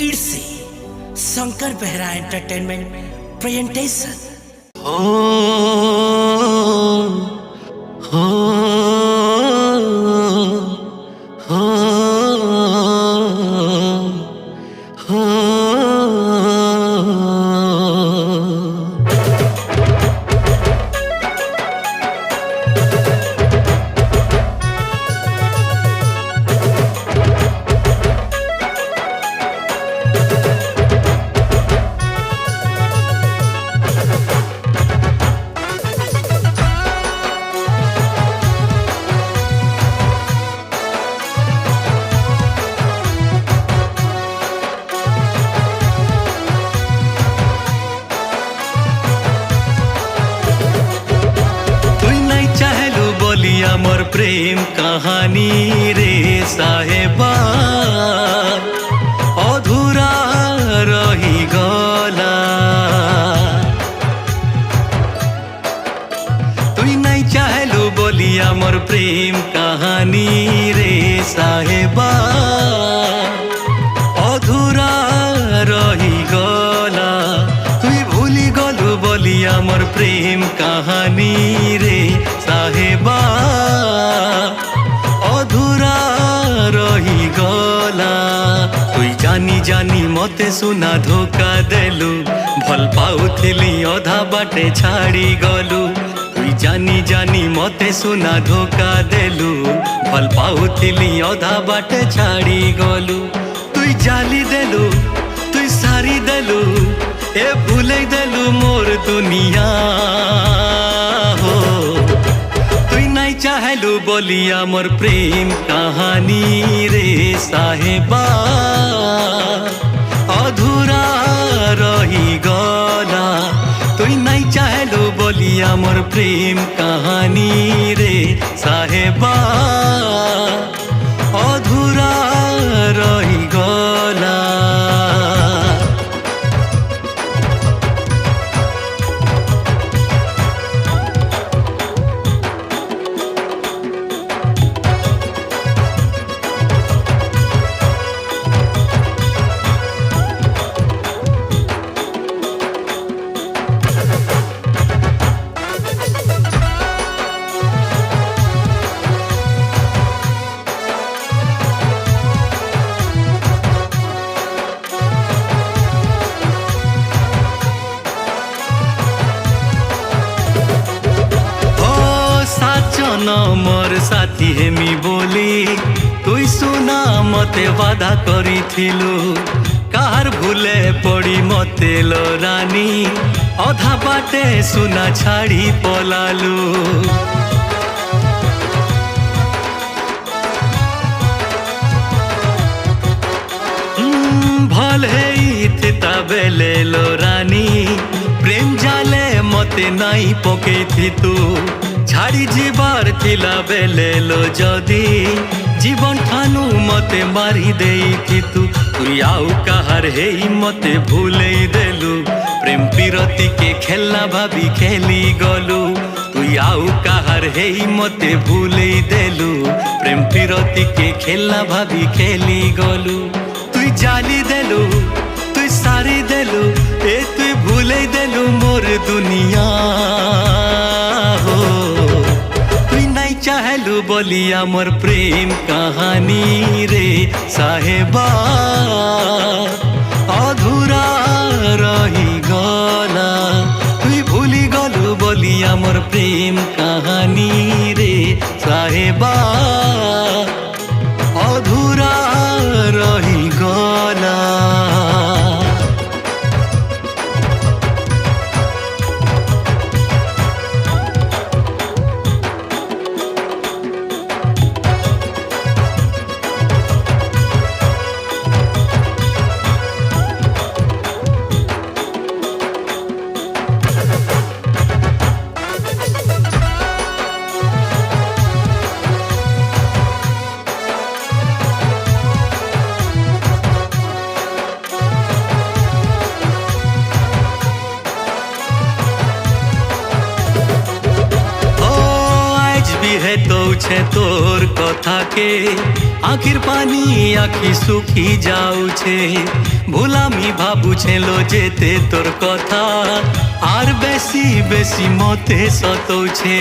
It's Shankar Behera entertainment presentation. Mor Prem Kahani Re साहेबा अधूरा रही गला। तुई नहीं चाहलु बोलिया मोर प्रेम कहानी रे साहेबा अधूरा रही गला। तुई भूली गलु बोलिया मोर प्रेम कहानी रे साहेबा अधूरा रही गला। तुई जानी जानी मते सुना धोखा देलु भल पाउथिली अधा बाटे छाड़ी गलु। तुई जानी जानी मते सुना धोखा देलु भल पाउथिली अधा बाटे छाड़ी गलु। तुई जाली देलु तुई सारी देलु ए भूले देलु मोर दुनिया हो। तुई नहीं चाहलु बोलिया मोर प्रेम कहानी रे साहेबा अधूरा रही गला। तुई नहीं चाहलु बोलिया मोर प्रेम कहानी रे साहेबा अधूरा रही गला। मोर साथी हेमी बोली तुई सुना मते वादा करी थिलु कार भूले पड़ी मते लो रानी अधा बाटे सुना छाड़ी पलालु। भल हेता बेले लो रानी प्रेम जाले मते नाई पके थी तू छाड़ी जीवार थिला बेले लो जदी जीवन ठानु मते मारी देई थी तू। तुई आउ कहार हेई मते भूले देलु प्रेम पीरती के खेलना भाभी खेली गलु। तुई आउ कहार हेई मते भूले देलु प्रेम पीरती के खेलना भाभी खेली गलु। तुई जाली देलु तुई सारी देलु ए तुई भूले देलु मोर दुनिया हो। चाहलु बोलिया मोर प्रेम कहानी रे साहेबा अधूरा रही गला। तुई भूली गलु बोलिया मोर प्रेम कहानी रे साहेबा अधूरा रही गला। है तो छे तोर कथा के আখির পানি আখি শুখি যাউছে ভুলামি ভাবুছেলো যেতে তোর কথা আর বেশি বেশি মতে সতৌছে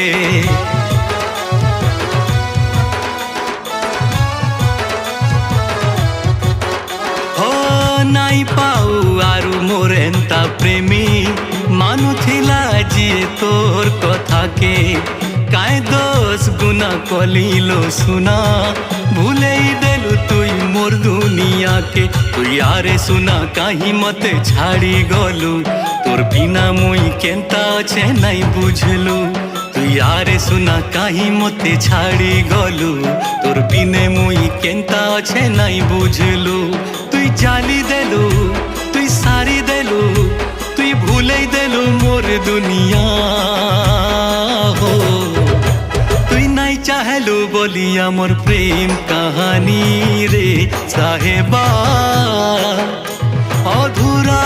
নাই পাউ আরু মোর এন্তা প্রেমী মানুথিলা যিয়ে তোর কথাকে কায় দোষ গুনা কলিলো শুনা ভুলেই দেলু তুই মোর দুনিয়াকে তুই আরে শুনা কাহি মতে ছাড়ি গলু তোর বিনা মুই কেনতা আছে নাই বুঝলু তুই আরে শুনা কাহি মতে ছাড়ি গলু তোর বিনে মুই কেনতা আছে নাই বুঝলু তুই চালি দেলু তুই সারি দেলু তুই ভুলেই দেলু মোর দুনিয়া হো তুই নাই চাহেলু বলি আমার প্রেম কাহানি রে সাহেবা অধুরা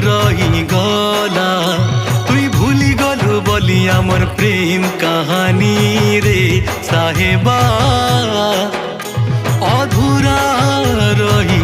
রহি গলা তুই ভুলি গলু বলি আমার প্রেম কাহানি রে সাহেবা অধুরা রহি